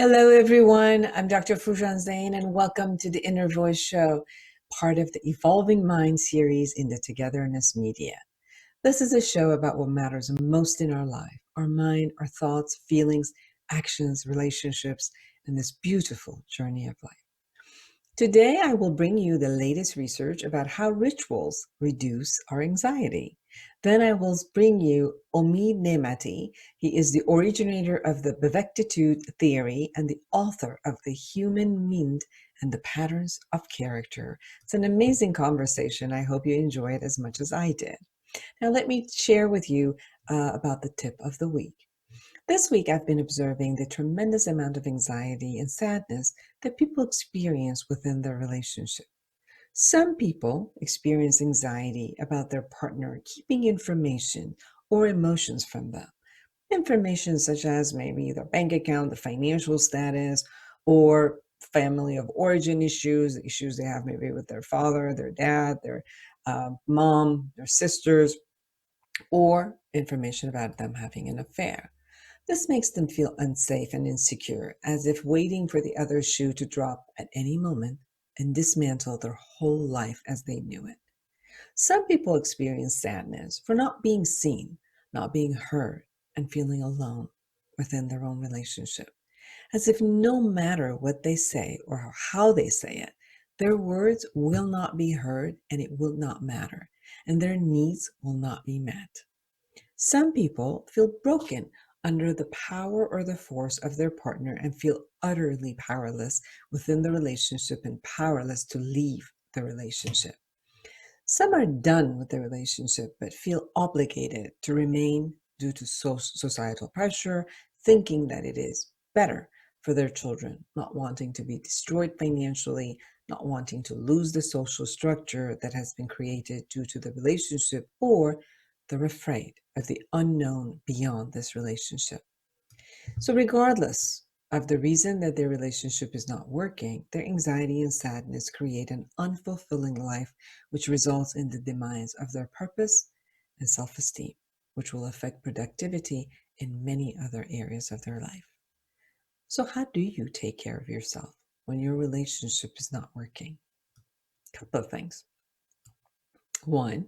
Hello, everyone. I'm Dr. Foojan Zeine, and welcome to the Inner Voice Show, part of the Evolving Mind series in the Togetherness Media. This is a show about what matters most in our life, our mind, our thoughts, feelings, actions, relationships, and this beautiful journey of life. Today, I will bring you the latest research about how rituals reduce our anxiety. Then I will bring you Omid Nemati. He is the originator of the Bevectitude theory and the author of The Human Mind and the Patterns of Character. It's an amazing conversation. I hope you enjoy it as much as I did. Now, let me share with you about the tip of the week. This week, I've been observing the tremendous amount of anxiety and sadness that people experience within their relationship. Some people experience anxiety about their partner keeping information or emotions from them. Information such as maybe their bank account, the financial status, or family of origin issues, issues they have maybe with their father, their dad, their mom, their sisters, or information about them having an affair. This makes them feel unsafe and insecure, as if waiting for the other shoe to drop at any moment and dismantle their whole life as they knew it. Some people experience sadness for not being seen, not being heard, and feeling alone within their own relationship, as if no matter what they say or how they say it, their words will not be heard and it will not matter, and their needs will not be met. Some people feel broken under the power or the force of their partner and feel utterly powerless within the relationship and powerless to leave the relationship. Some are done with the relationship but feel obligated to remain due to societal pressure, thinking that it is better for their children, not wanting to be destroyed financially, not wanting to lose the social structure that has been created due to the relationship, or they're afraid of the unknown beyond this relationship. So, regardless of the reason that their relationship is not working, their anxiety and sadness create an unfulfilling life, which results in the demise of their purpose and self esteem, which will affect productivity in many other areas of their life. So, how do you take care of yourself when your relationship is not working? A couple of things. One,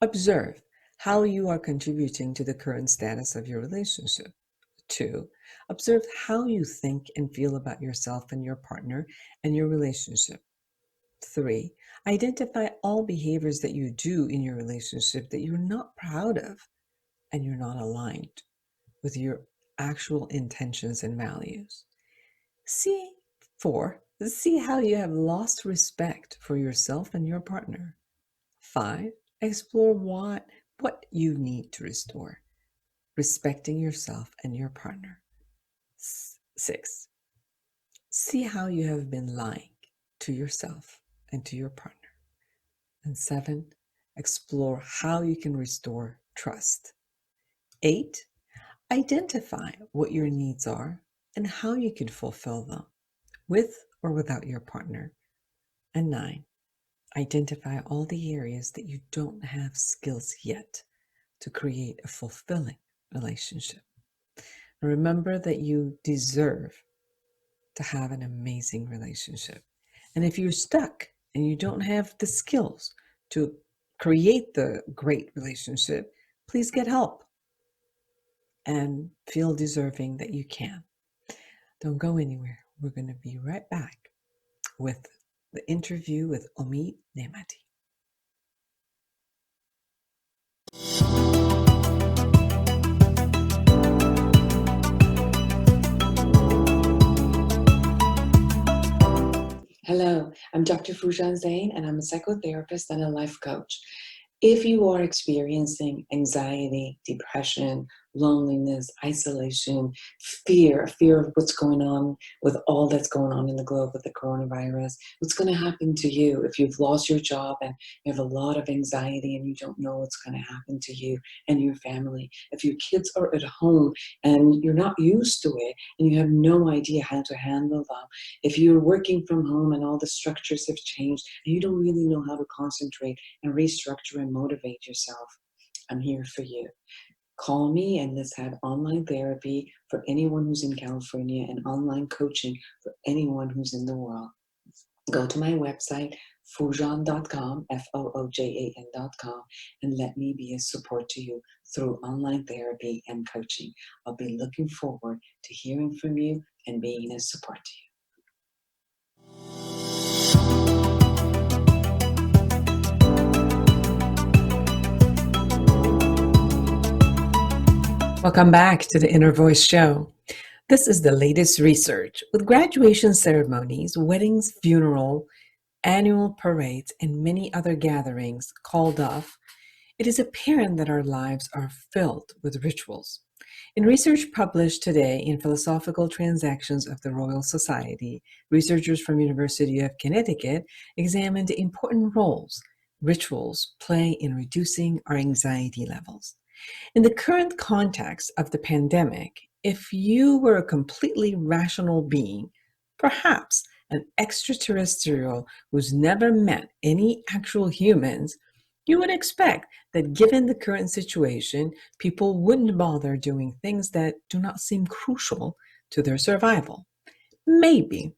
observe how you are contributing to the current status of your relationship. Two, observe how you think and feel about yourself and your partner and your relationship. Three, identify all behaviors that you do in your relationship that you're not proud of and you're not aligned with your actual intentions and values. See, four, see how you have lost respect for yourself and your partner. Five, explore what you need to restore, respecting yourself and your partner. Six, see how you have been lying to yourself and to your partner. And seven, explore how you can restore trust. Eight, identify what your needs are and how you can fulfill them with or without your partner. And nine, identify all the areas that you don't have skills yet to create a fulfilling relationship. Remember that you deserve to have an amazing relationship. And if you're stuck and you don't have the skills to create the great relationship, please get help and feel deserving that you can. Don't go anywhere. We're going to be right back with the interview with Omid Nemati. Hello, I'm Dr. Foojan Zeine, and I'm a psychotherapist and a life coach. If you are experiencing anxiety, depression, loneliness, isolation, fear of what's going on with all that's going on in the globe with the coronavirus, what's going to happen to you if you've lost your job and you have a lot of anxiety and you don't know what's going to happen to you and your family, if your kids are at home and you're not used to it and you have no idea how to handle them, if you're working from home and all the structures have changed and you don't really know how to concentrate and restructure and motivate yourself, I'm here for you. Call me and let's have online therapy for anyone who's in California and online coaching for anyone who's in the world. Go to my website, Foojan.com, Foojan.com, and let me be a support to you through online therapy and coaching. I'll be looking forward to hearing from you and being a support to you. Welcome back to the Inner Voice Show. This is the latest research. With graduation ceremonies, weddings, funeral, annual parades, and many other gatherings called off, it is apparent that our lives are filled with rituals. In research published today in Philosophical Transactions of the Royal Society, researchers from University of Connecticut examined the important roles rituals play in reducing our anxiety levels. In the current context of the pandemic, if you were a completely rational being, perhaps an extraterrestrial who's never met any actual humans, you would expect that given the current situation, people wouldn't bother doing things that do not seem crucial to their survival. Maybe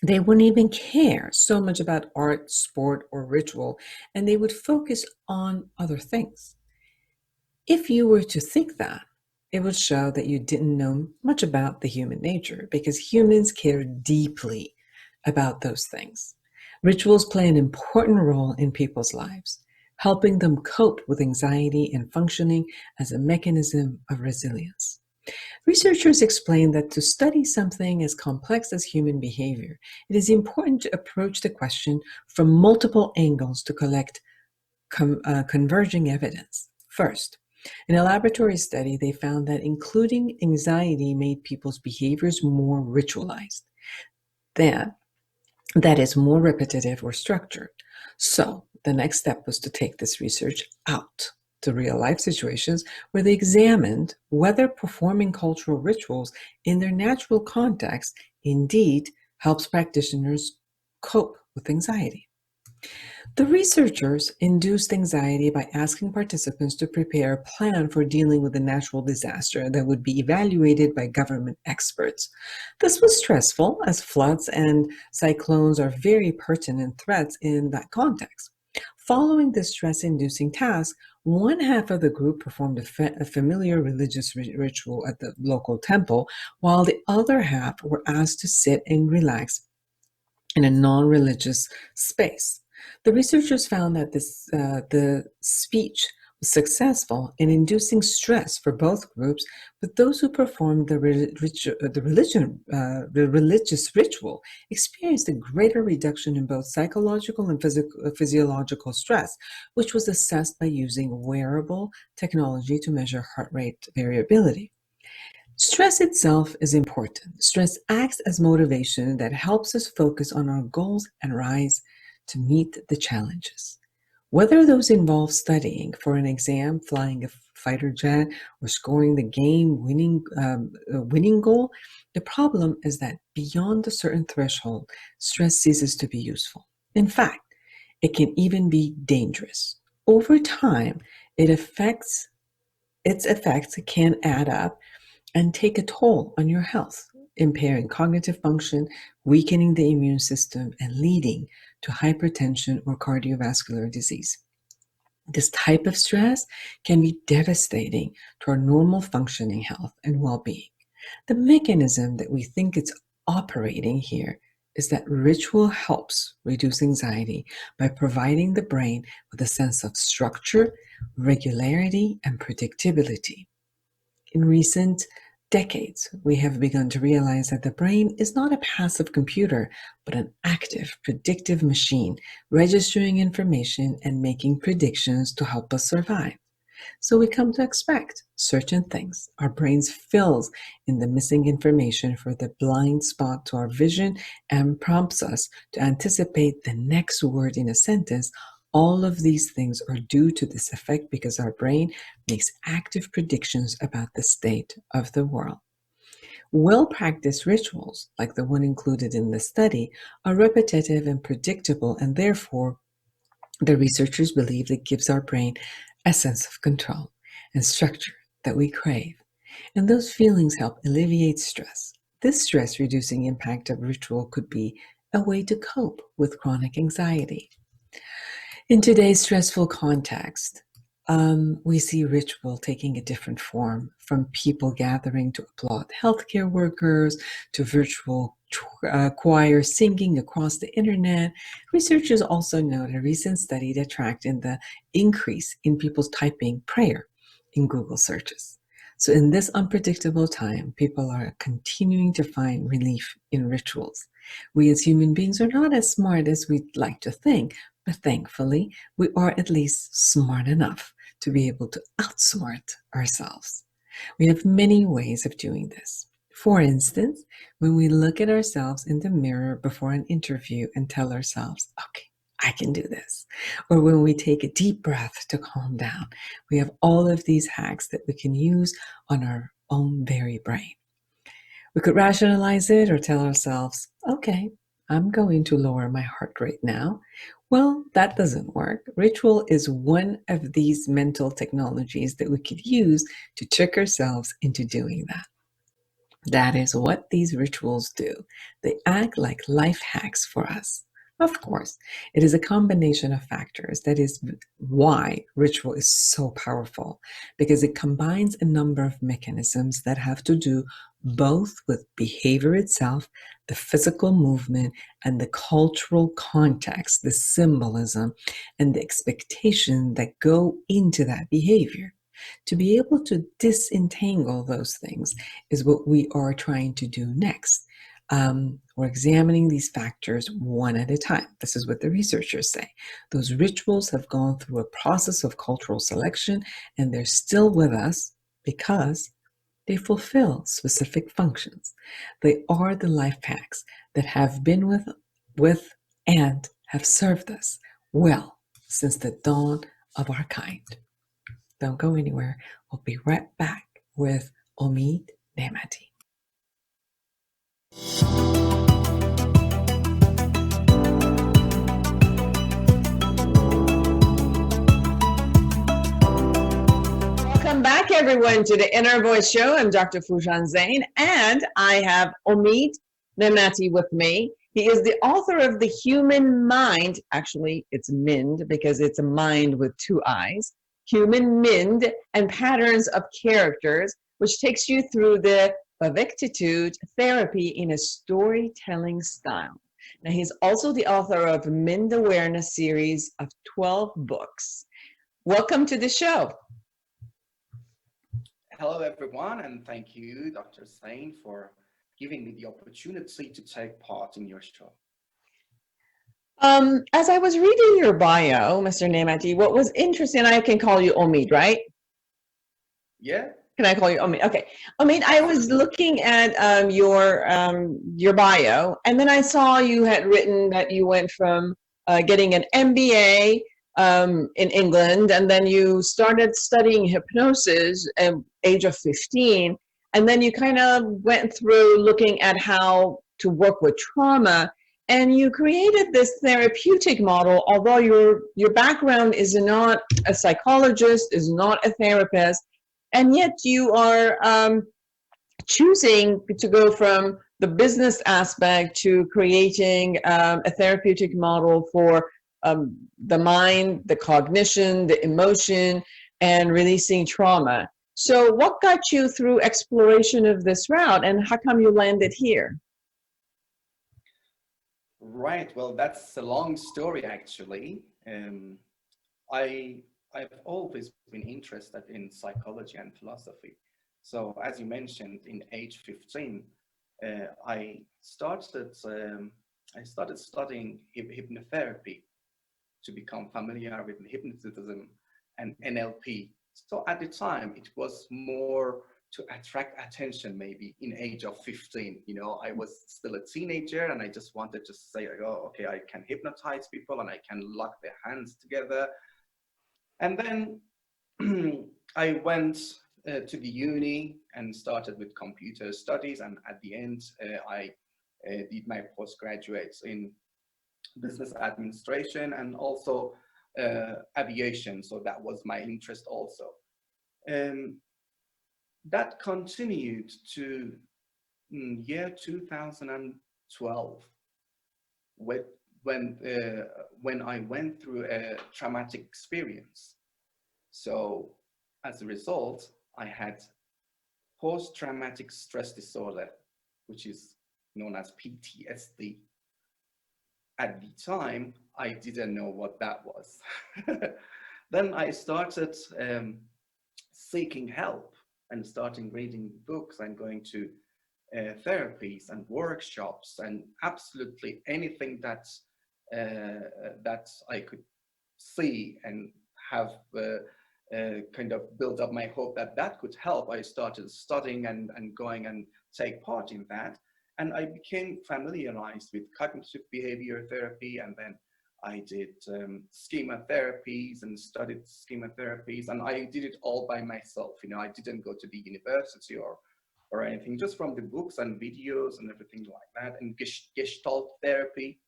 they wouldn't even care so much about art, sport, or ritual, and they would focus on other things. If you were to think that, it would show that you didn't know much about the human nature because humans care deeply about those things. Rituals play an important role in people's lives, helping them cope with anxiety and functioning as a mechanism of resilience. Researchers explain that to study something as complex as human behavior, it is important to approach the question from multiple angles to collect converging evidence. First, in a laboratory study, they found that including anxiety made people's behaviors more ritualized. That is more repetitive or structured. So the next step was to take this research out to real life situations where they examined whether performing cultural rituals in their natural context indeed helps practitioners cope with anxiety. The researchers induced anxiety by asking participants to prepare a plan for dealing with a natural disaster that would be evaluated by government experts. This was stressful, as floods and cyclones are very pertinent threats in that context. Following this stress-inducing task, one half of the group performed a familiar religious ritual at the local temple, while the other half were asked to sit and relax in a non-religious space. The researchers found that the speech was successful in inducing stress for both groups, but those who performed the religious ritual experienced a greater reduction in both psychological and physiological stress, which was assessed by using wearable technology to measure heart rate variability. Stress itself is important. Stress acts as motivation that helps us focus on our goals and rise to meet the challenges. Whether those involve studying for an exam, flying a fighter jet, or scoring the winning goal, the problem is that beyond a certain threshold, stress ceases to be useful. In fact, it can even be dangerous. Over time, its effects can add up and take a toll on your health, impairing cognitive function, weakening the immune system, and leading to hypertension or cardiovascular disease. This type of stress can be devastating to our normal functioning health and well-being. The mechanism that we think it's operating here is that ritual helps reduce anxiety by providing the brain with a sense of structure, regularity, and predictability. In recent decades, we have begun to realize that the brain is not a passive computer, but an active, predictive machine, registering information and making predictions to help us survive. So we come to expect certain things. Our brains fills in the missing information for the blind spot to our vision and prompts us to anticipate the next word in a sentence. All of these things are due to this effect because our brain makes active predictions about the state of the world. Well-practiced rituals, like the one included in the study, are repetitive and predictable, and therefore, the researchers believe it gives our brain a sense of control and structure that we crave. And those feelings help alleviate stress. This stress reducing impact of ritual could be a way to cope with chronic anxiety. In today's stressful context, we see ritual taking a different form, from people gathering to applaud healthcare workers to virtual choir singing across the internet. Researchers also note a recent study that tracked in the increase in people's typing prayer in Google searches. So, in this unpredictable time, people are continuing to find relief in rituals. We as human beings are not as smart as we'd like to think, but thankfully, we are at least smart enough to be able to outsmart ourselves. We have many ways of doing this. For instance, when we look at ourselves in the mirror before an interview and tell ourselves, okay, I can do this. Or when we take a deep breath to calm down, we have all of these hacks that we can use on our own very brain. We could rationalize it or tell ourselves, okay, I'm going to lower my heart rate now. Well, that doesn't work. Ritual is one of these mental technologies that we could use to trick ourselves into doing that. That is what these rituals do. They act like life hacks for us. Of course, it is a combination of factors. That is why ritual is so powerful, because it combines a number of mechanisms that have to do both with behavior itself, the physical movement, and the cultural context, the symbolism, and the expectation that go into that behavior. To be able to disentangle those things is what we are trying to do next. We're examining these factors one at a time. This is what the researchers say. Those rituals have gone through a process of cultural selection, and they're still with us because they fulfill specific functions. They are the life hacks that have been with and have served us well since the dawn of our kind. Don't go anywhere. We'll be right back with Omid Nemati. Welcome back, everyone, to the Inner Voice Show. I'm Dr. Foojan Zeine, and I have Omid Nemati with me. He is the author of The Human Mind. Actually, it's MIND because it's a mind with two eyes. Human Mind and Patterns of Characters, which takes you through the Vivectitude therapy in a storytelling style. Now, he's also the author of MIND Awareness series of 12 books. Welcome to the show. Hello, everyone, and thank you, Dr. Zeine, for giving me the opportunity to take part in your show. As I was reading your bio, Mr. Nemati, what was interesting, I can call you Omid, right? Yeah. Can I call you Omid? Okay. Omid, I was looking at your bio, and then I saw you had written that you went from getting an MBA in England, and then you started studying hypnosis at age of 15, and then you kind of went through looking at how to work with trauma, and you created this therapeutic model. Although your background is not a psychologist, is not a therapist, and yet you are choosing to go from the business aspect to creating a therapeutic model for the mind, the cognition, the emotion, and releasing trauma. So what got you through exploration of this route, and how come you landed here? Right. Well, that's a long story, actually. I've always been interested in psychology and philosophy. So, as you mentioned, in age 15, I started studying hypnotherapy to become familiar with hypnotism and NLP. So at the time, it was more to attract attention, maybe in age of 15. You know, I was still a teenager and I just wanted to say, oh, okay, I can hypnotize people and I can lock their hands together. And then I went to the uni and started with computer studies. And at the end, I did my postgraduates in business administration and also aviation. So that was my interest also. that continued to year 2012, when when I went through a traumatic experience. So as a result, I had post-traumatic stress disorder, which is known as PTSD. At the time, I didn't know what that was. Then I started seeking help and starting reading books and going to therapies and workshops and absolutely anything that I could see and have kind of built up my hope that that could help. I started studying and going and take part in that. And I became familiarized with cognitive behavior therapy, and then I did schema therapies and studied schema therapies, and I did it all by myself. You know, I didn't go to the university or anything, just from the books and videos and everything like that. And gestalt therapy.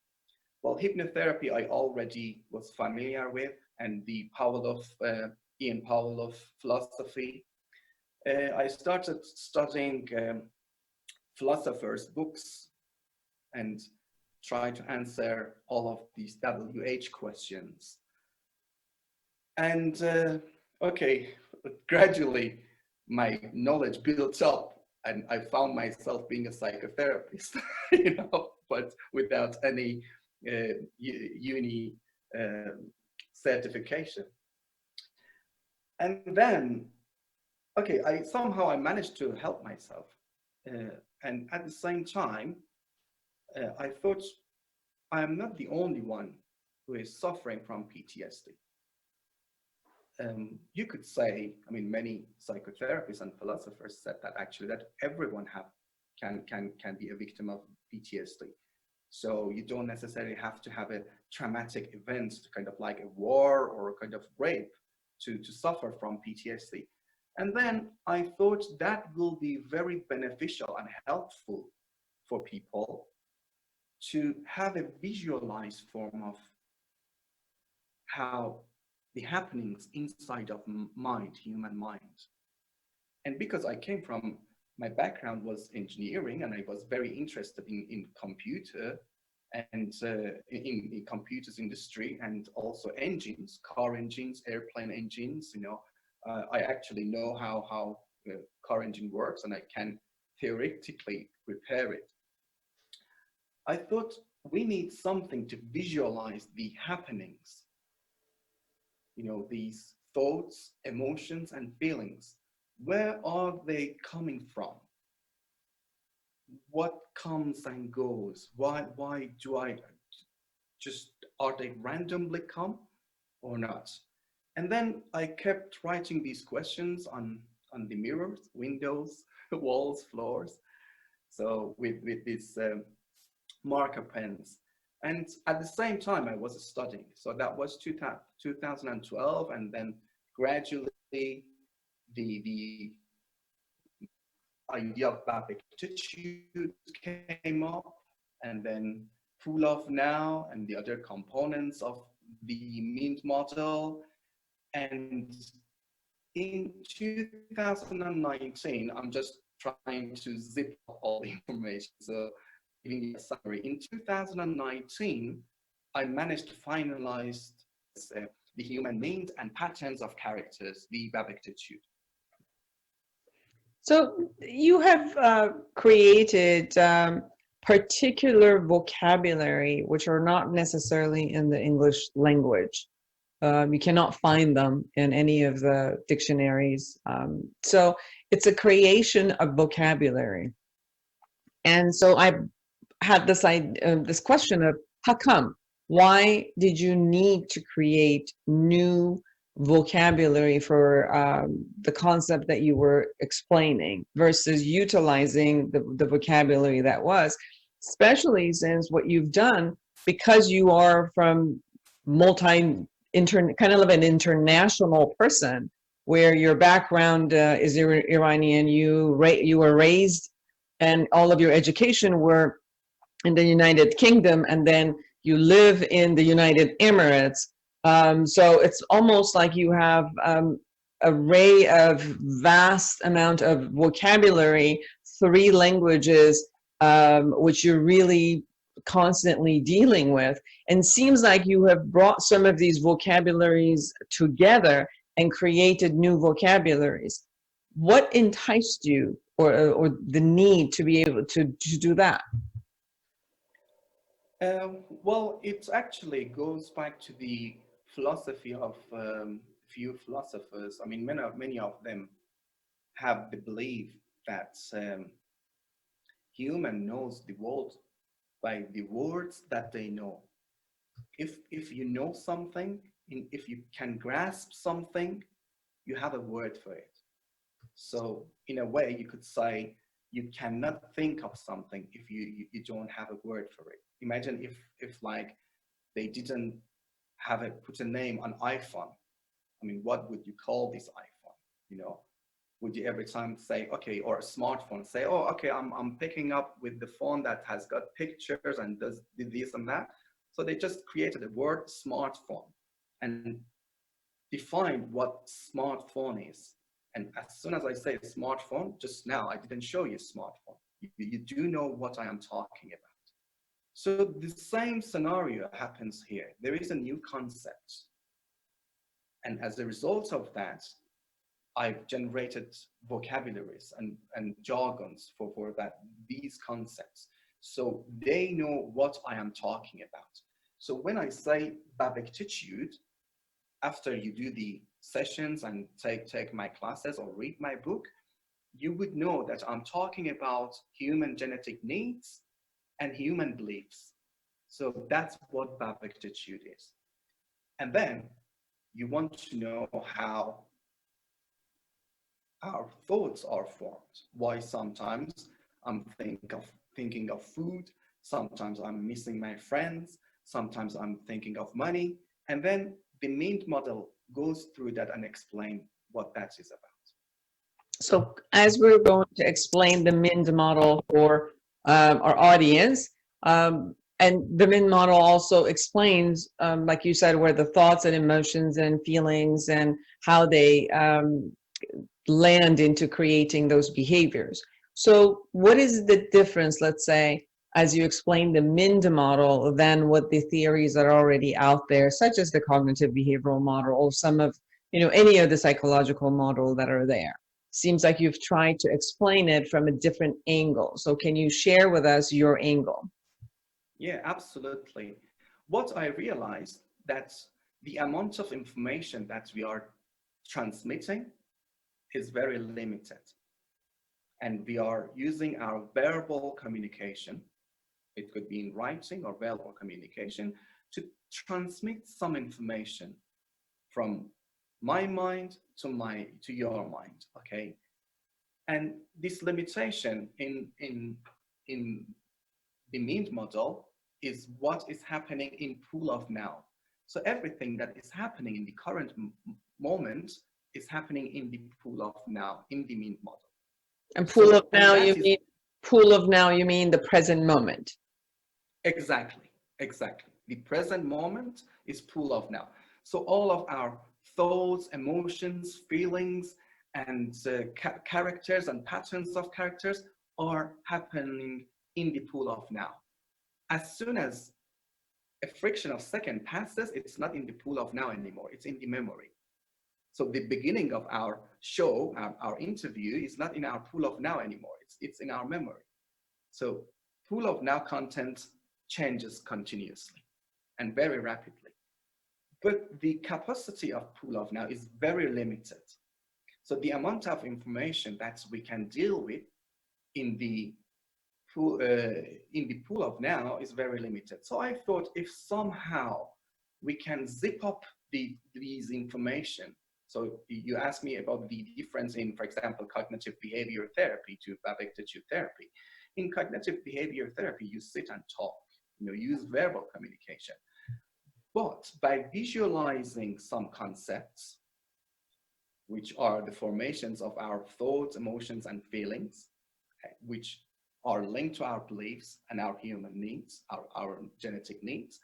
Well, hypnotherapy I already was familiar with, and the Ian Pavlov philosophy. I started studying philosophers' books and try to answer all of these WH questions. And okay, gradually my knowledge built up, and I found myself being a psychotherapist, you know, but without any uni certification. And then, okay, I managed to help myself. And at the same time, I thought I am not the only one who is suffering from PTSD. You could say, I mean, many psychotherapists and philosophers said that actually that everyone can be a victim of PTSD. So you don't necessarily have to have a traumatic event, kind of like a war or a kind of rape, to suffer from PTSD. And then I thought that will be very beneficial and helpful for people to have a visualized form of how the happenings inside of mind, human mind. And because I came from, my background was engineering, and I was very interested in computer and in computers industry, and also engines, car engines, airplane engines. You know, I actually know how car engine works, and I can theoretically repair it. I thought we need something to visualize the happenings, you know, these thoughts, emotions, and feelings. Where are they coming from? What comes and goes? Why do I just, are they randomly come or not? And then I kept writing these questions on the mirrors, windows, walls, floors. So with these marker pens. And at the same time, I was studying. So that was 2012. And then gradually the idea of aptitude came up, and then full of now and the other components of the Mint model. And in 2019, I'm just trying to zip up all the information. So giving you a summary, in 2019, I managed to finalize the human means and patterns of characters, the aptitude. So you have created particular vocabulary which are not necessarily in the English language. You cannot find them in any of the dictionaries. So it's a creation of vocabulary. And so I had this question of how come? Why did you need to create new vocabulary for the concept that you were explaining versus utilizing the vocabulary that was, especially since what you've done, because you are from kind of an international person, where your background is Iranian, you were raised and all of your education were in the United Kingdom, and then you live in the United Emirates. So it's almost like you have array of vast amount of vocabulary, 3 languages, which you're really constantly dealing with, and seems like you have brought some of these vocabularies together and created new vocabularies. What enticed you, or the need to be able to do that? Well, it actually goes back to the philosophy of few philosophers. I mean, many of them have the belief that human knows the world by the words that they know. If you know something, if you can grasp something, you have a word for it. So in a way, you could say you cannot think of something if you don't have a word for it. Imagine if like they didn't have a put a name on iPhone. I mean, what would you call this iPhone? You know, would you every time say, okay, or a smartphone, say, oh, okay, I'm picking up with the phone that has got pictures and does this and that. So they just created a word smartphone and defined what smartphone is. And as soon as I say smartphone, just now, I didn't show you smartphone. You do know what I am talking about. So the same scenario happens here. There is a new concept. And as a result of that, I've generated vocabularies and jargons for these concepts. So they know what I am talking about. So when I say babectitude, after you do the sessions and take my classes or read my book, you would know that I'm talking about human genetic needs and human beliefs. So that's what babectitude is. And then you want to know how our thoughts are formed. Why sometimes I'm thinking of food, sometimes I'm missing my friends, sometimes I'm thinking of money, and then the Mint model goes through that and explain what that is about. So as we're going to explain the MIND model for our audience, and the MIND model also explains, like you said, where the thoughts and emotions and feelings and how they land into creating those behaviors. So what is the difference, let's say, as you explain the MIND model, than what the theories that are already out there, such as the cognitive behavioral model or some of, any of the psychological model that are there? Seems like you've tried to explain it from a different angle. So can you share with us your angle? Yeah, absolutely. What I realized that the amount of information that we are transmitting is very limited. And we are using our verbal communication, it could be in writing or verbal communication, to transmit some information from my mind to your mind, okay? And this limitation in the Mint model is what is happening in pool of now. So everything that is happening in the current moment is happening in the pool of now, in the Mint model. And So, and that is pool of now, you mean the present moment. exactly. The present moment is pool of now. So all of our thoughts, emotions, feelings, and characters and patterns of characters are happening in the pool of now. As soon as a fraction of second passes, it's not in the pool of now anymore, it's in the memory. So the beginning of our show, our interview, is not in our pool of now anymore, it's in our memory. So pool of now content changes continuously and very rapidly. But the capacity of pool of now is very limited. So the amount of information that we can deal with in the pool of now is very limited. So I thought if somehow we can zip up these information. So you asked me about the difference in, for example, cognitive behavior therapy to babectitude therapy. In cognitive behavior therapy, you sit and talk, use verbal communication. But by visualizing some concepts, which are the formations of our thoughts, emotions, and feelings, which are linked to our beliefs and our human needs, our genetic needs,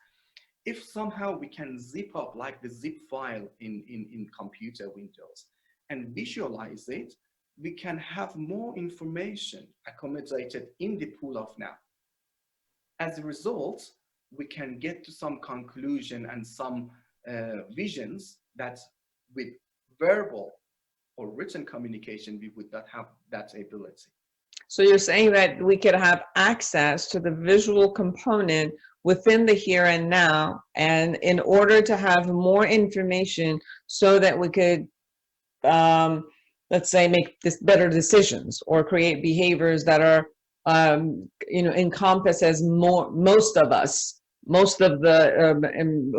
if somehow we can zip up like the zip file in computer Windows and visualize it, we can have more information accommodated in the pool of now. As a result, we can get to some conclusion and some visions that with verbal or written communication, we would not have that ability. So you're saying that we could have access to the visual component within the here and now, and in order to have more information so that we could, let's say, make this better decisions or create behaviors that are, encompass as most of us, most of the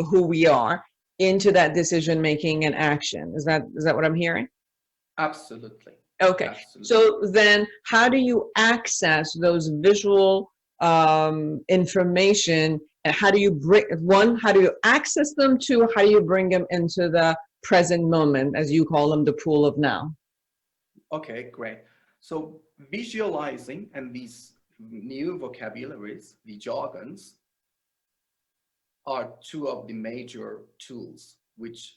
who we are into that decision making and action. Is that what I'm hearing? Absolutely. Okay. Absolutely. So then how do you access those visual information, and how do you how do you access them? Two, how do you bring them into the present moment, as you call them, the pool of now? Okay, great. So visualizing and these new vocabularies, the jargons, are two of the major tools which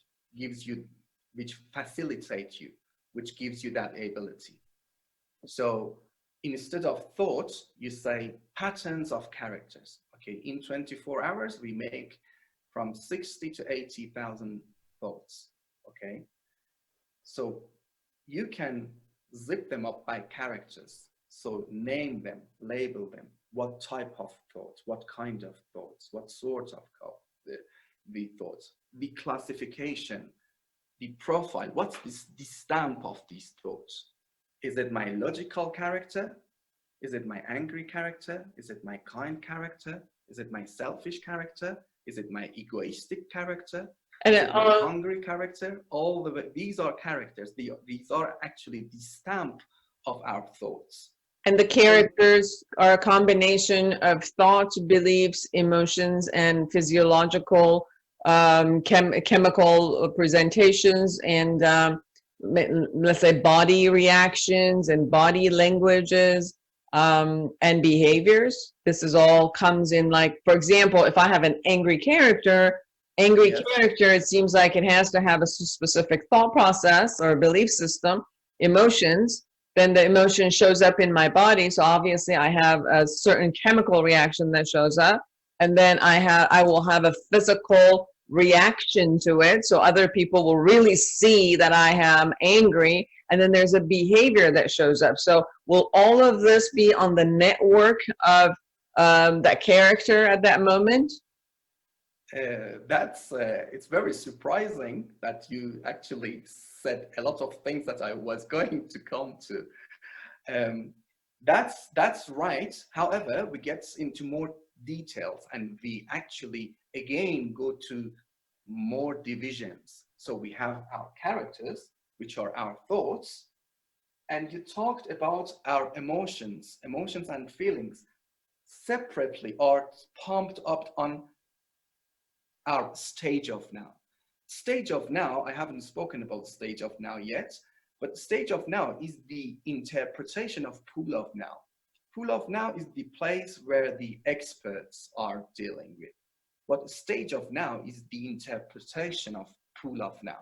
facilitate you, which gives you that ability. So instead of thoughts, you say patterns of characters. Okay, in 24 hours, we make from 60 to 80,000 thoughts. Okay, so you can zip them up by characters. So name them, label them. What type of thoughts, what kind of thoughts, what sort of the thoughts, the classification, the profile, what's the stamp of these thoughts? Is it my logical character? Is it my angry character? Is it my kind character? Is it my selfish character? Is it my egoistic character? And Is it my hungry character? All the way, these are characters. These are actually the stamp of our thoughts. And the characters are a combination of thoughts, beliefs, emotions, and physiological, chemical presentations, and let's say body reactions and body languages, and behaviors. This is all comes in, like, for example, if I have an angry character, Yes. it seems like it has to have a specific thought process or belief system, emotions. Then the emotion shows up in my body. So obviously I have a certain chemical reaction that shows up, and then I will have a physical reaction to it. So other people will really see that I am angry, and then there's a behavior that shows up. So will all of this be on the network of that character at that moment? It's very surprising that you actually said a lot of things that I was going to come to. That's right. However, we get into more details and we actually again go to more divisions. So we have our characters, which are our thoughts, and you talked about our emotions and feelings separately are pumped up on our stage of now. Stage of now, I haven't spoken about stage of now yet, but stage of now is the interpretation of pool of now. Pool of now is the place where the experts are dealing with. But stage of now is the interpretation of pool of now.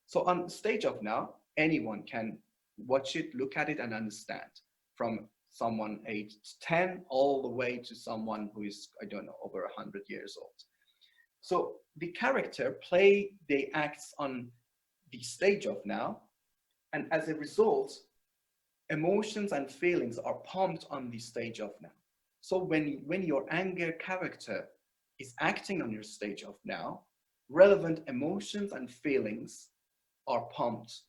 So on stage of now, anyone can watch it, look at it, and understand, from someone aged 10 all the way to someone who is, I don't know, over 100 years old. So the character play the acts on the stage of now, and as a result, emotions and feelings are pumped on the stage of now. So when your anger character is acting on your stage of now, relevant emotions and feelings are pumped.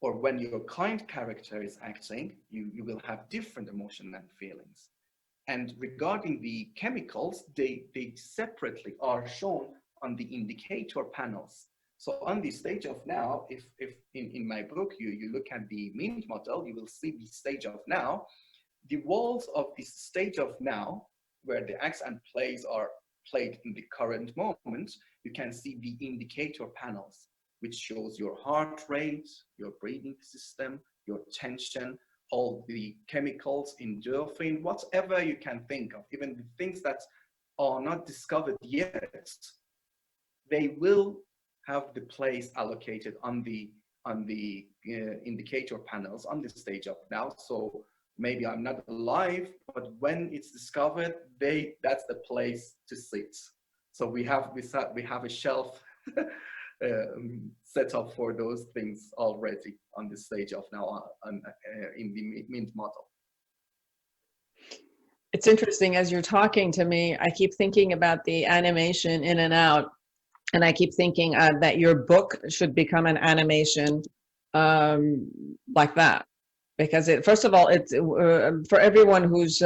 Or when your kind character is acting, you will have different emotions and feelings. And regarding the chemicals, they separately are shown on the indicator panels. So on the stage of now, if in my book, you look at the Mint model, you will see the stage of now. The walls of the stage of now, where the acts and plays are played in the current moment, you can see the indicator panels, which shows your heart rate, your breathing system, your tension, all the chemicals, endorphin, whatever you can think of, even the things that are not discovered yet, they will have the place allocated on the indicator panels on the stage of now. So maybe I'm not alive, but when it's discovered, that's the place to sit. So we have a shelf set up for those things already on the stage of now in the Mint model. It's interesting, as you're talking to me, I keep thinking about the animation in and out, and I keep thinking that your book should become an animation like that, because first of all, it's for everyone who's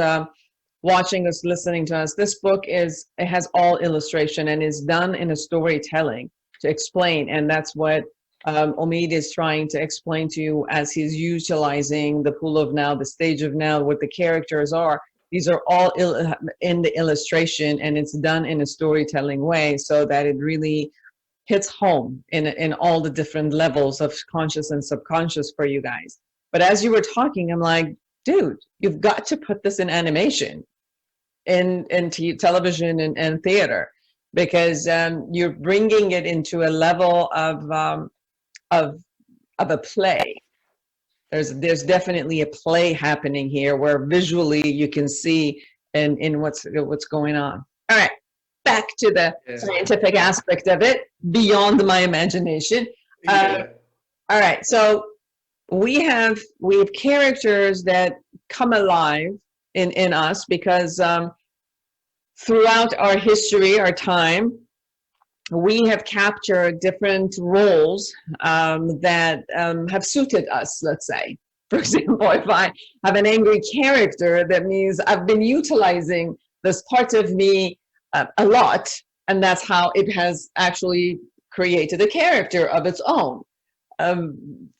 watching us, listening to us. This book it has all illustration and is done in a storytelling to explain, and that's what Omid is trying to explain to you as he's utilizing the pool of now, the stage of now, what the characters are. These are all in the illustration, and it's done in a storytelling way so that it really hits home in all the different levels of conscious and subconscious for you guys. But as you were talking, I'm like, dude, you've got to put this in animation, in television and theater, because you're bringing it into a level of a play. There's definitely a play happening here where visually you can see in what's going on. All right, back to the scientific aspect of it, beyond my imagination. All right, so we have characters that come alive in us because throughout our history, our time, we have captured different roles that have suited us, let's say. For example, if I have an angry character, that means I've been utilizing this part of me a lot, and that's how it has actually created a character of its own.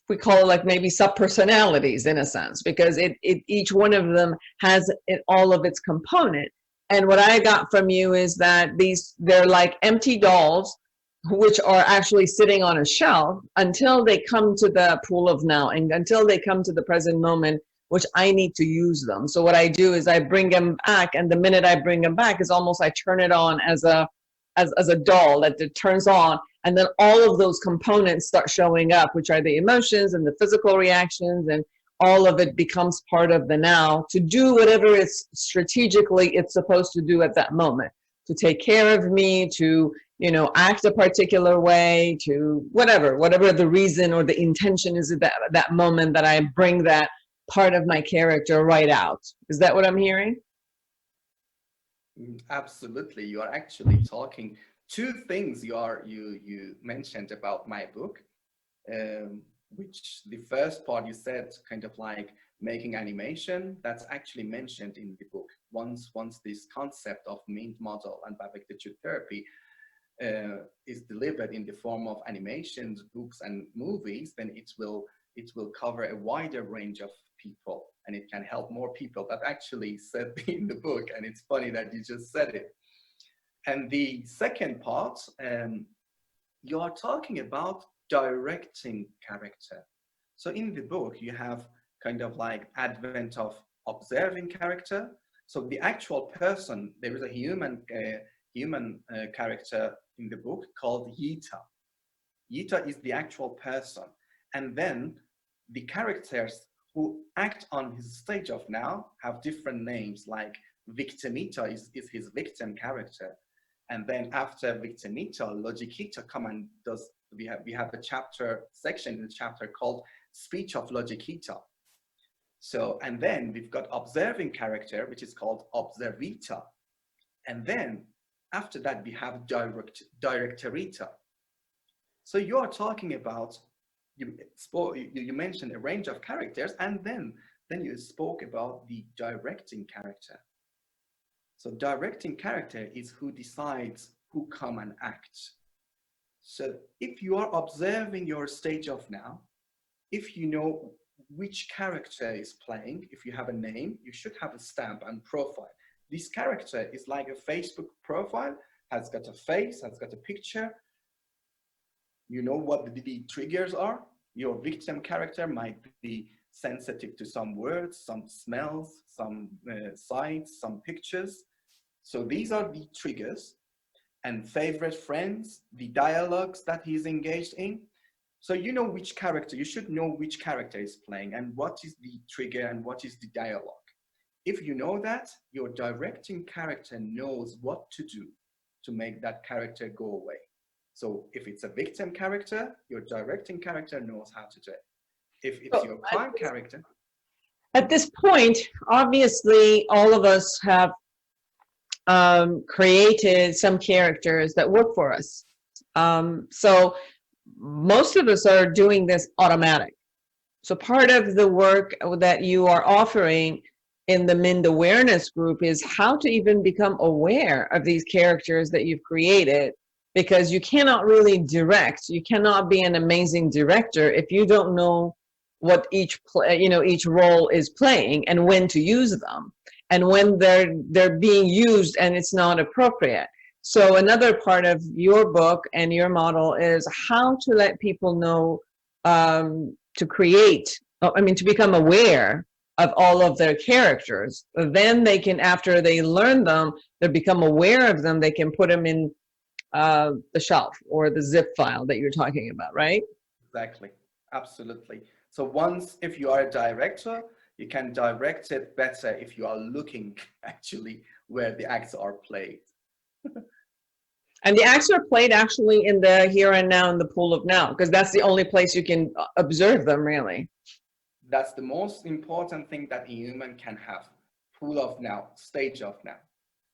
We call it like maybe subpersonalities in a sense, because each one of them has all of its component. And what I got from you is that they're like empty dolls, which are actually sitting on a shelf until they come to the pool of now, and until they come to the present moment, which I need to use them. So what I do is I bring them back, and the minute I bring them back is almost I turn it on as a doll that it turns on, and then all of those components start showing up, which are the emotions and the physical reactions, and all of it becomes part of the now to do whatever it's strategically it's supposed to do at that moment, to take care of me, to act a particular way, to whatever the reason or the intention is at that moment, that I bring that part of my character right out. Is that what I'm hearing? Absolutely. You are actually talking two things you mentioned about my book, which the first part you said kind of like making animation, that's actually mentioned in the book. Once this concept of Mint model and bioarchitecture therapy is delivered in the form of animations, books, and movies, then it will cover a wider range of people, and it can help more people. That actually said in the book, and it's funny that you just said it. And the second part, you are talking about directing character. So in the book, you have kind of like advent of observing character. So the actual person, there is a human character in the book called Yita. Yita is the actual person. And then the characters who act on his stage of now have different names, like Victimita is his victim character. And then after Victimita, Logikita come and we have a chapter section in the chapter called Speech of Logikita. So, and then we've got observing character, which is called Observita. And then after that, we have Directorita. So you are talking about, you mentioned a range of characters, and then you spoke about the directing character. So directing character is who decides who come and act. So if you are observing your stage of now, if you know which character is playing, if you have a name, you should have a stamp and profile. This character is like a Facebook profile, has got a face, has got a picture. You know what the triggers are. Your victim character might be sensitive to some words, some smells, some sights, some pictures. So these are the triggers. and favorite friends, the dialogues that he's engaged in. So you know which character, you should know which character is playing and what is the trigger and what is the dialogue. If you know that, your directing character knows what to do to make that character go away. So if it's a victim character, your directing character knows how to do it. If it's So your prime character. at this point, obviously, all of us have created some characters that work for us. So most of us are doing this automatic. So part of the work that you are offering in the Mind Awareness group is how to even become aware of these characters that you've created, because you cannot really direct. You cannot be an amazing director if you don't know what each each role is playing and when to use them and when they're being used and it's not appropriate. So another part of your book and your model is how to let people know, to create, to become aware of all of their characters. Then they can, after they learn them, they become aware of them, they can put them in the shelf or the zip file that you're talking about, right? Exactly, absolutely. So once, if you are a director, you can direct it better if you are looking actually where the acts are played. And the acts are played actually in the here and now, in the pool of now, because that's the only place you can observe them, really. That's the most important thing that a human can have. Pool of now, stage of now.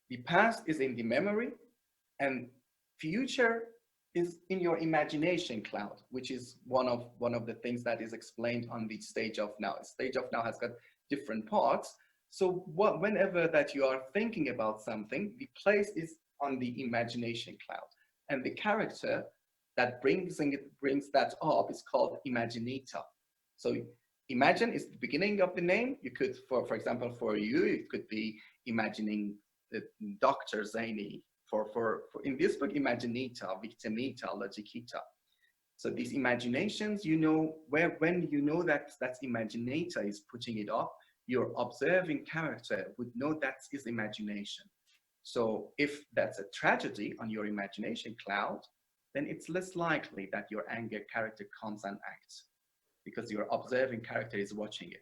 The past is in the memory, and future is in your imagination cloud, which is one of the things that is explained on the stage of now. Stage of now has got different parts. So whenever that you are thinking about something, the place is on the imagination cloud, and the character that brings that up is called imaginator. So imagine is the beginning of the name. You could, for example, for you, it could be imagining the Dr. Zeine. For in this book, Imaginita, Victimita, Logicita. So these imaginations, you know, when you know that that's imaginator is putting it up, your observing character would know that is imagination. So if that's a tragedy on your imagination cloud, then it's less likely that your anger character comes and acts, because your observing character is watching it.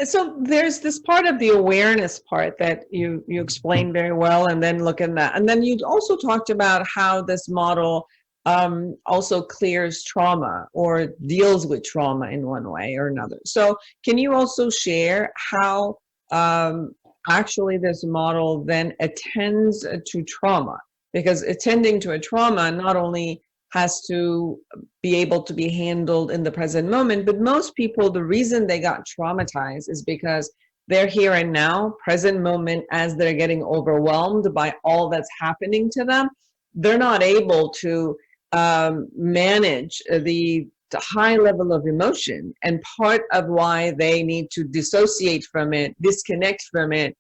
So there's this part of the awareness part that you explained very well, and then look at that. And then you also talked about how this model also clears trauma or deals with trauma in one way or another. So can you also share how actually this model then attends to trauma? Because attending to a trauma not only has to be able to be handled in the present moment, but most people, the reason they got traumatized is because they're here and now, present moment, as they're getting overwhelmed by all that's happening to them, they're not able to manage the high level of emotion. And part of why they need to dissociate from it, disconnect from it,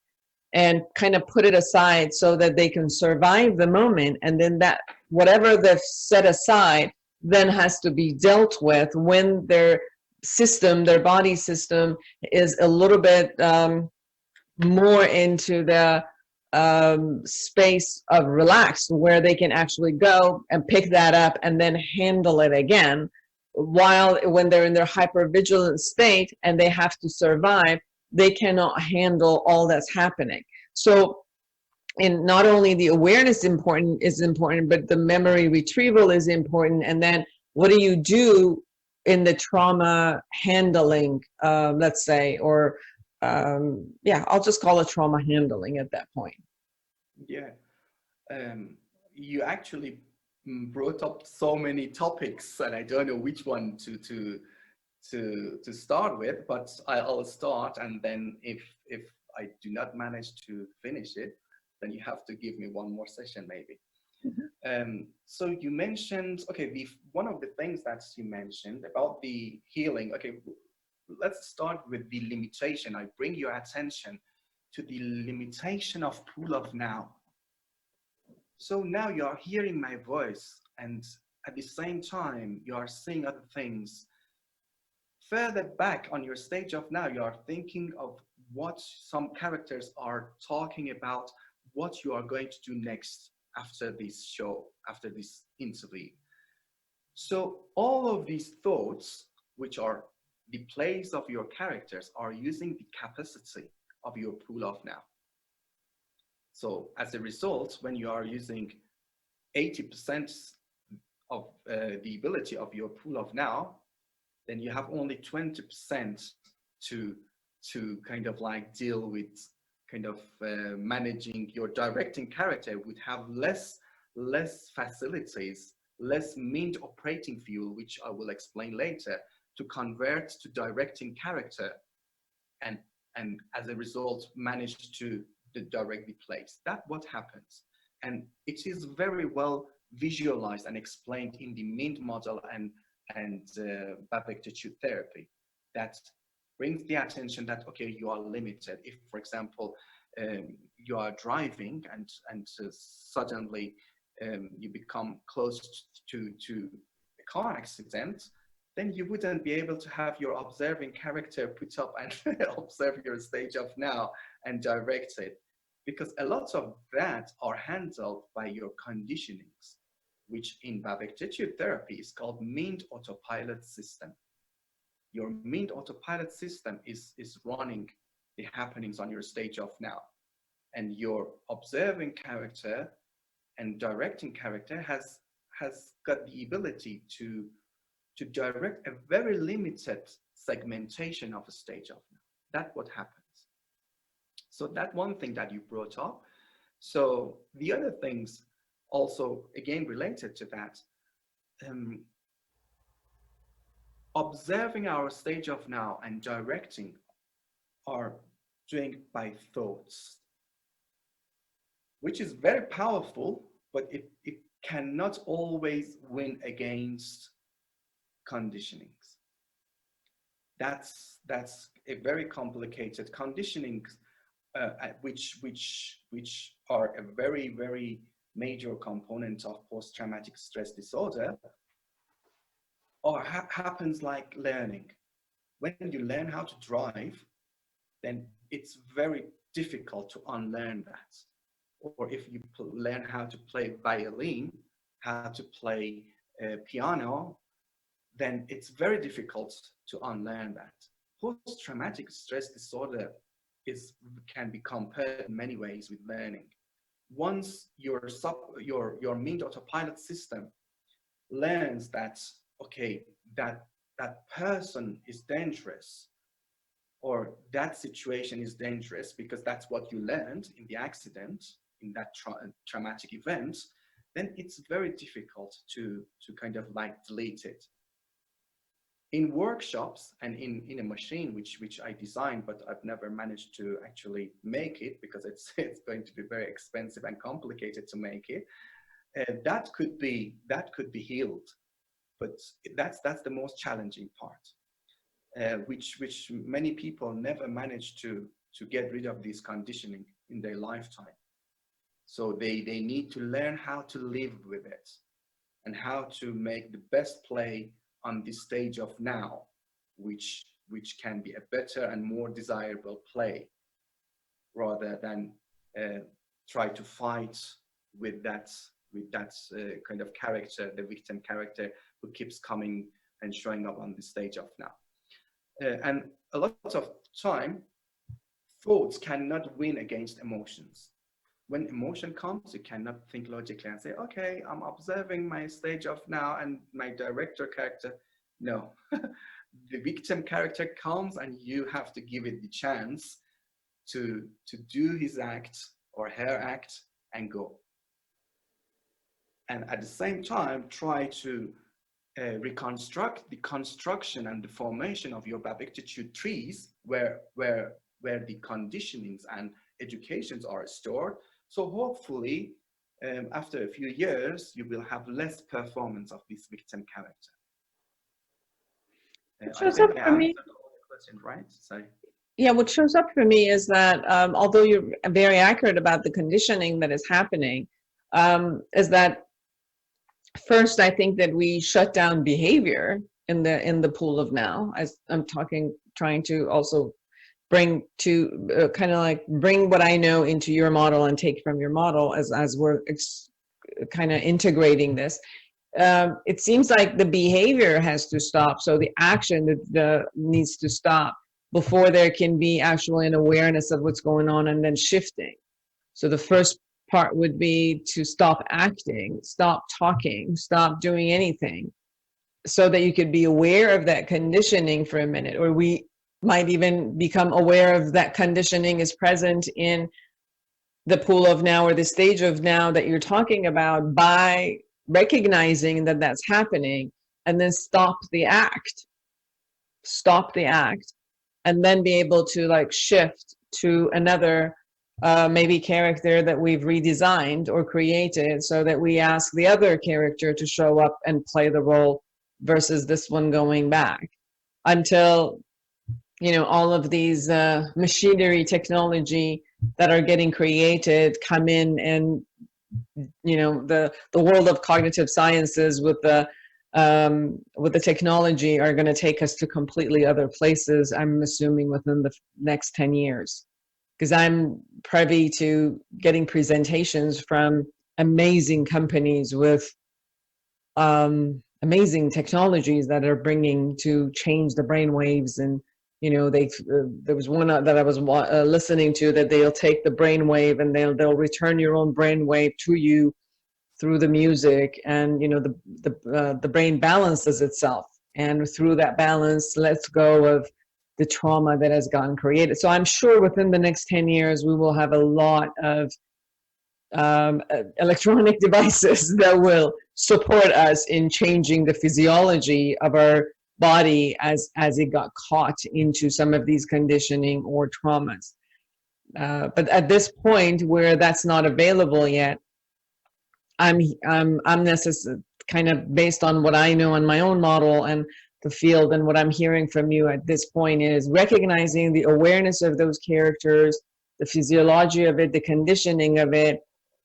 and kind of put it aside so that they can survive the moment. And then that whatever they've set aside then has to be dealt with when their system, their body system, is a little bit more into the space of relaxed, where they can actually go and pick that up and then handle it again. While when they're in their hypervigilant state and they have to survive, they cannot handle all that's happening. So, and not only the awareness is important, but the memory retrieval is important. And then what do you do in the trauma handling, let's say, or yeah, I'll just call it trauma handling at that point. Yeah, you actually brought up so many topics, and I don't know which one to start with, but I'll start, and then if I do not manage to finish it, then you have to give me one more session maybe. So you mentioned, okay, one of the things that you mentioned about the healing. Okay, let's start with the limitation. I bring your attention to the limitation of pool of now. So now you are hearing my voice, and at the same time you are seeing other things. Further back on your stage of now, you are thinking of what some characters are talking about, what you are going to do next. after this show, after this interview. So all of these thoughts, which are the place of your characters, are using the capacity of your pool of now. So as a result, when you are using 80% of the ability of your pool of now, then you have only 20% to kind of like deal with kind of managing your directing character. Would have less facilities, less mint operating fuel, which I will explain later, to convert to directing character, and as a result manage to directly place. That's what happens, and it is very well visualized and explained in the mint model and attitude therapy. That brings the attention that, okay, you are limited. If, for example, you are driving and suddenly you become close to a car accident, then you wouldn't be able to have your observing character put up and observe your stage of now and direct it, because a lot of that are handled by your conditionings, which in attitude therapy is called mint autopilot system. Your mint autopilot system is running the happenings on your stage of now, and your observing character and directing character has got the ability to direct a very limited segmentation of a stage of now. That's what happens. So that one thing that you brought up. So the other things also, again, related to that, observing our stage of now and directing are doing by thoughts, which is very powerful, but it cannot always win against conditionings. That's a very complicated conditioning, which are a very, very major component of post-traumatic stress disorder, or happens like learning. When you learn how to drive, then it's very difficult to unlearn that. Or if you learn how to play violin, how to play piano, then it's very difficult to unlearn that. Post-traumatic stress disorder can be compared in many ways with learning. Once your mint autopilot system learns that, okay, that person is dangerous, or that situation is dangerous, because that's what you learned in the accident, in that traumatic event, then it's very difficult to kind of like delete it. In workshops and in a machine which I designed, but I've never managed to actually make it, because it's going to be very expensive and complicated to make it. That could be healed, but that's the most challenging part, which many people never manage to get rid of this conditioning in their lifetime. So they need to learn how to live with it and how to make the best play on this stage of now, which can be a better and more desirable play, rather than try to fight with that kind of character, the victim character, who keeps coming and showing up on the stage of now. And a lot of time, thoughts cannot win against emotions. When emotion comes, you cannot think logically and say, okay, I'm observing my stage of now and my director character. No, the victim character comes and you have to give it the chance to do his act or her act and go. And at the same time, try to reconstruct the construction and the formation of your attitude trees, where the conditionings and educations are stored. So hopefully, after a few years, you will have less performance of this victim character. I think I answered all the questions, right? So. Yeah, what shows up for me is that although you're very accurate about the conditioning that is happening, is that first, I think that we shut down behavior in the pool of now, as I'm trying to also bring to kind of like bring what I know into your model and take from your model as we're kind of integrating this. It seems like the behavior has to stop. So the action needs to stop before there can be actually an awareness of what's going on and then shifting. So the first part would be to stop acting, stop talking, stop doing anything, so that you could be aware of that conditioning for a minute, or we might even become aware of that conditioning is present in the pool of now or the stage of now that you're talking about, by recognizing that that's happening, and then stop the act, and then be able to like shift to another maybe character that we've redesigned or created, so that we ask the other character to show up and play the role versus this one going back, until all of these machinery technology that are getting created come in, and the world of cognitive sciences with the technology are going to take us to completely other places, I'm assuming within the next 10 years, because I'm privy to getting presentations from amazing companies with amazing technologies that are bringing to change the brain waves. And there was one that I was listening to, that they'll take the brain wave and they'll return your own brain wave to you through the music, and the brain balances itself, and through that balance lets go of the trauma that has gotten created. So I'm sure within the next 10 years we will have a lot of electronic devices that will support us in changing the physiology of our body as it got caught into some of these conditioning or traumas. But at this point where that's not available yet, I'm necessarily kind of based on what I know in my own model and the field, and what I'm hearing from you at this point is recognizing the awareness of those characters, the physiology of it, the conditioning of it,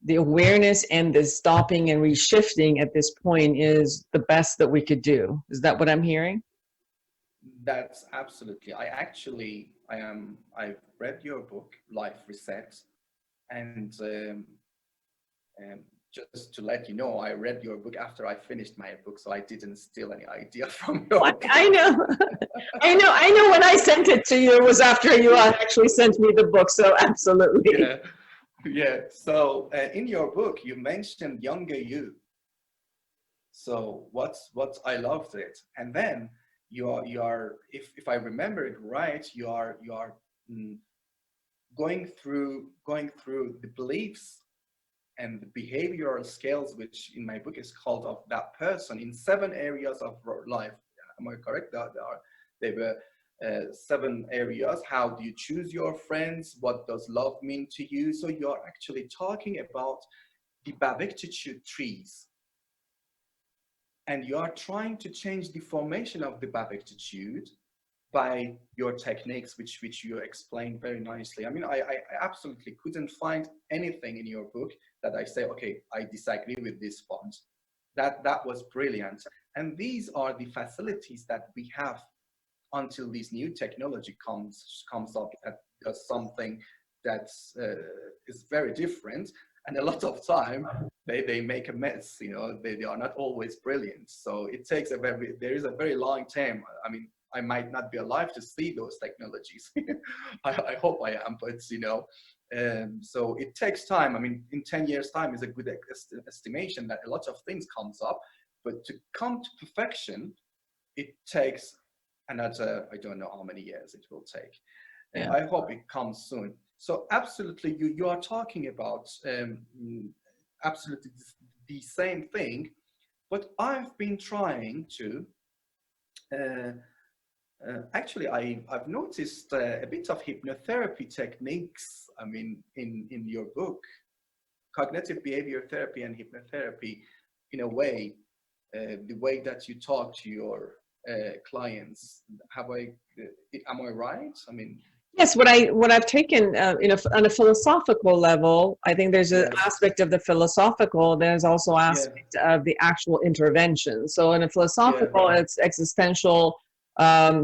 the awareness and the stopping and reshifting at this point is the best that we could do. Is that what I'm hearing? That's absolutely. I've read your book, Life Reset, and just to let you know, I read your book after I finished my book, so I didn't steal any idea from your book. I know. I know when I sent it to you, it was after you actually sent me the book, so absolutely. Yeah. So in your book, you mentioned younger you. So what I loved it. And then you are if I remember it right, you are going through the beliefs and the behavioral scales, which in my book is called Of That Person, in 7 areas of life. Am I correct? They were 7 areas. How do you choose your friends? What does love mean to you? So you're actually talking about the Babictitude trees. And you are trying to change the formation of the Babictitude by your techniques, which you explained very nicely. I mean, I absolutely couldn't find anything in your book that I say, okay, I disagree with this point. That was brilliant. And these are the facilities that we have until this new technology comes up that does something that is very different. And a lot of time they make a mess, they are not always brilliant. So it takes there is a very long time. I mean, I might not be alive to see those technologies. I hope I am, but so it takes time. I mean, in 10 years time is a good estimation that a lot of things comes up, but to come to perfection, it takes another, I don't know how many years it will take. Yeah. I hope it comes soon. So absolutely, you are talking about absolutely the same thing, but I've been trying to, actually, I've noticed a bit of hypnotherapy techniques, I mean, in your book, cognitive behavior therapy and hypnotherapy, in a way, the way that you talk to your clients. Am I right? I mean, yes, what I've taken on a philosophical level, I think there's an aspect of the philosophical, there's also aspect of the actual intervention. So in a philosophical, it's existential,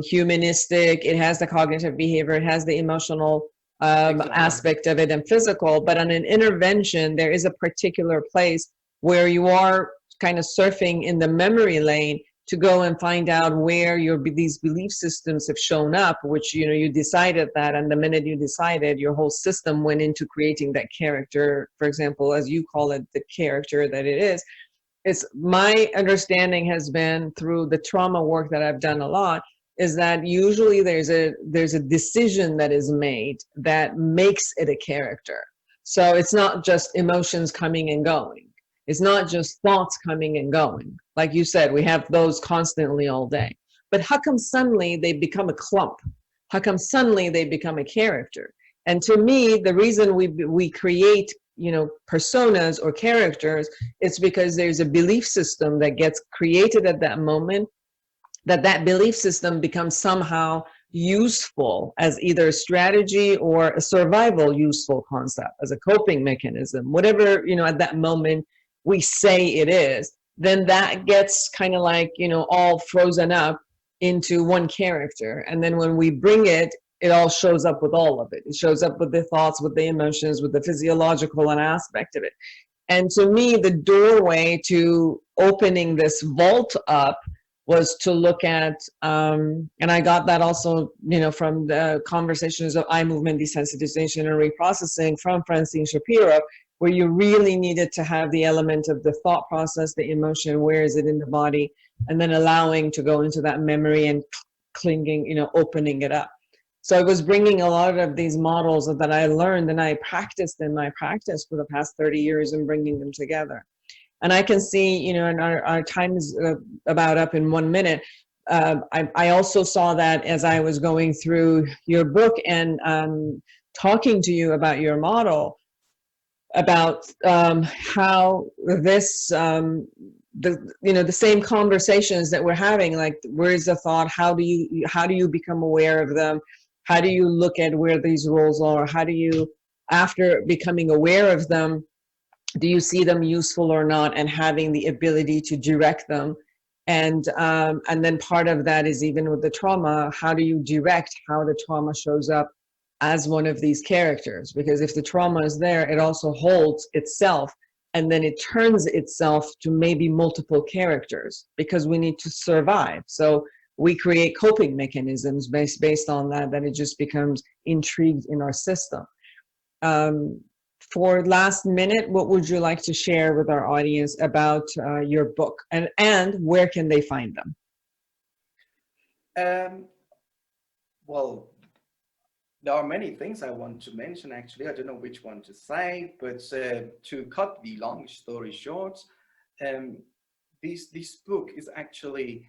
humanistic, it has the cognitive behavior, it has the emotional aspect of it, and physical. But on an intervention, there is a particular place where you are kind of surfing in the memory lane to go and find out where these belief systems have shown up, which, you know, you decided that, and the minute you decided, your whole system went into creating that character, for example, as you call it, the character that it is. It's my understanding has been through the trauma work that I've done a lot, is that usually there's a decision that is made that makes it a character. So it's not just emotions coming and going. It's not just thoughts coming and going. Like you said, we have those constantly all day. But how come suddenly they become a clump? How come suddenly they become a character? And to me, the reason we create, you know, personas or characters, it's because there's a belief system that gets created at that moment, that belief system becomes somehow useful as either a strategy or a survival useful concept, as a coping mechanism, whatever, you know, at that moment we say it is, then that gets kind of like, you know, all frozen up into one character. And then when we bring it, it all shows up with all of it. It shows up with the thoughts, with the emotions, with the physiological aspect of it. And to me, the doorway to opening this vault up was to look at, and I got that also, you know, from the conversations of eye movement desensitization and reprocessing from Francine Shapiro, where you really needed to have the element of the thought process, the emotion, where is it in the body, and then allowing to go into that memory and clinging, you know, opening it up. So I was bringing a lot of these models that I learned and I practiced in my practice for the past 30 years and bringing them together. And I can see, you know, and our time is about up in 1 minute. I also saw that as I was going through your book and talking to you about your model, about how this, the same conversations that we're having, like where's the thought, how do you become aware of them, how do you look at where these roles are, how do you, after becoming aware of them, do you see them useful or not, and having the ability to direct them. And then part of that is, even with the trauma, how do you direct how the trauma shows up as one of these characters? Because if the trauma is there, it also holds itself, and then it turns itself to maybe multiple characters, because we need to survive. So we create coping mechanisms based on that it just becomes intrigued in our system. For last minute, what would you like to share with our audience about your book, and where can they find them? Well, there are many things I want to mention, actually. I don't know which one to say, but to cut the long story short, this book is actually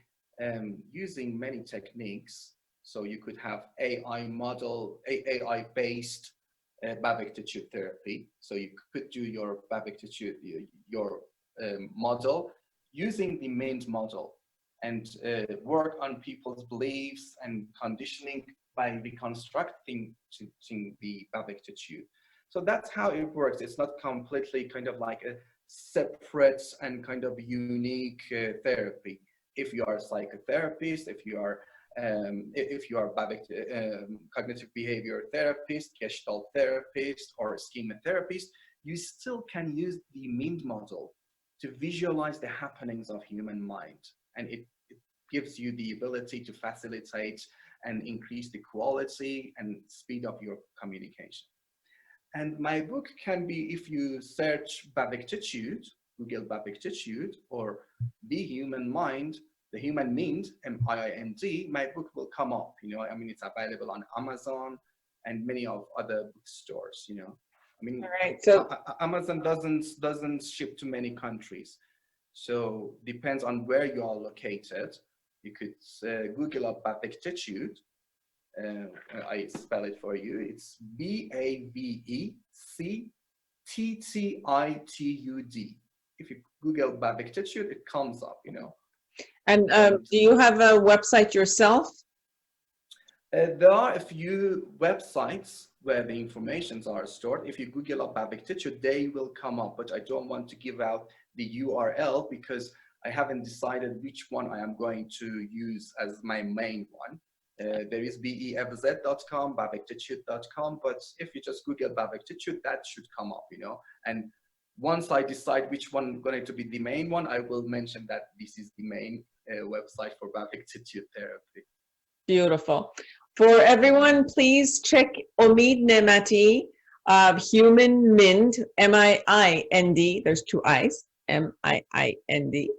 using many techniques. So you could have AI-based bavectitude therapy. So you could do your bavectitude, your model, using the MIND model, and work on people's beliefs and conditioning by reconstructing the bavectitude. So that's how it works. It's not completely kind of like a separate and kind of unique therapy. If you are a psychotherapist, if you are cognitive behavior therapist, gestalt therapist, or schema therapist, you still can use the MIND model to visualize the happenings of human mind. And it gives you the ability to facilitate and increase the quality and speed of your communication. And my book can be, if you search bavectitude, Google bavectitude, or the human mind, the human mind, M-I-I-N-D, my book will come up. You know, I mean, it's available on Amazon and many of other bookstores. You know, I mean, All right, so Amazon doesn't ship to many countries, so depends on where you are located. You could Google up bavectitude. I spell it for you. It's BAVECTTITUD. If you Google bavectitude, it comes up, you know. And do you have a website yourself? There are a few websites where the informations are stored. If you Google up bavectitude, they will come up, but I don't want to give out the URL because I haven't decided which one I am going to use as my main one. There is bevz.com, bavectitude.com, but if you just Google bavectitude, that should come up, you know. And once I decide which one going to be the main one, I will mention that this is the main website for Bavectitude therapy. Beautiful. For everyone, please check Omid Nemati of Human Mind, M-I-I-N-D, there's two I's, M-I-I-N-D,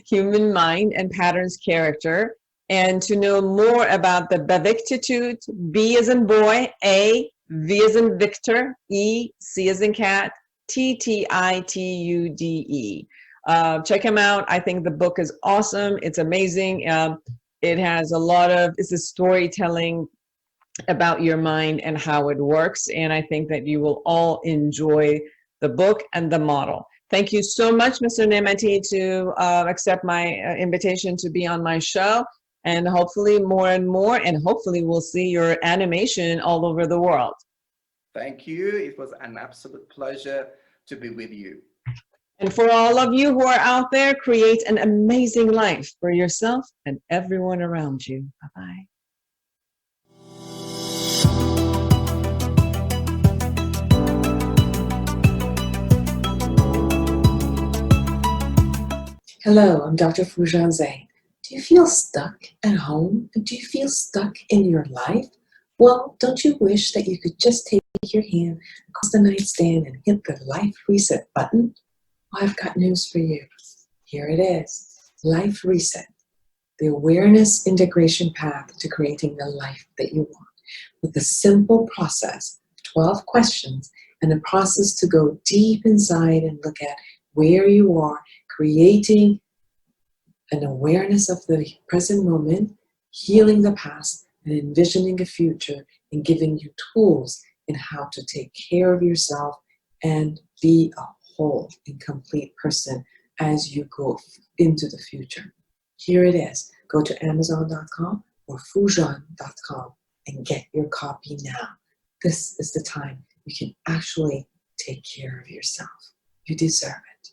Human Mind and Patterns Character. And to know more about the Bavectitude, B as in boy, A, V as in Victor, E, C as in cat, T-T-I-T-U-D-E. Check him out. I think the book is awesome. It's amazing. It has a lot of, it's a storytelling about your mind and how it works. And I think that you will all enjoy the book and the model. Thank you so much, Mr. Nemati, to accept my invitation to be on my show. And hopefully more and more, and hopefully we'll see your animation all over the world. Thank you. It was an absolute pleasure to be with you. And for all of you who are out there, create an amazing life for yourself and everyone around you. Bye-bye. Hello, I'm Dr. Foojan Zeine. Do you feel stuck at home? Do you feel stuck in your life? Well, don't you wish that you could just take your hand across the nightstand and hit the life reset button? Well, I've got news for you. Here it is. Life Reset, the awareness integration path to creating the life that you want. With a simple process, 12 questions, and a process to go deep inside and look at where you are, creating an awareness of the present moment, healing the past, and envisioning a future, and giving you tools in how to take care of yourself and be a whole and complete person as you go into the future. Here it is. Go to Amazon.com or Foojan.com and get your copy now. This is the time you can actually take care of yourself. You deserve it.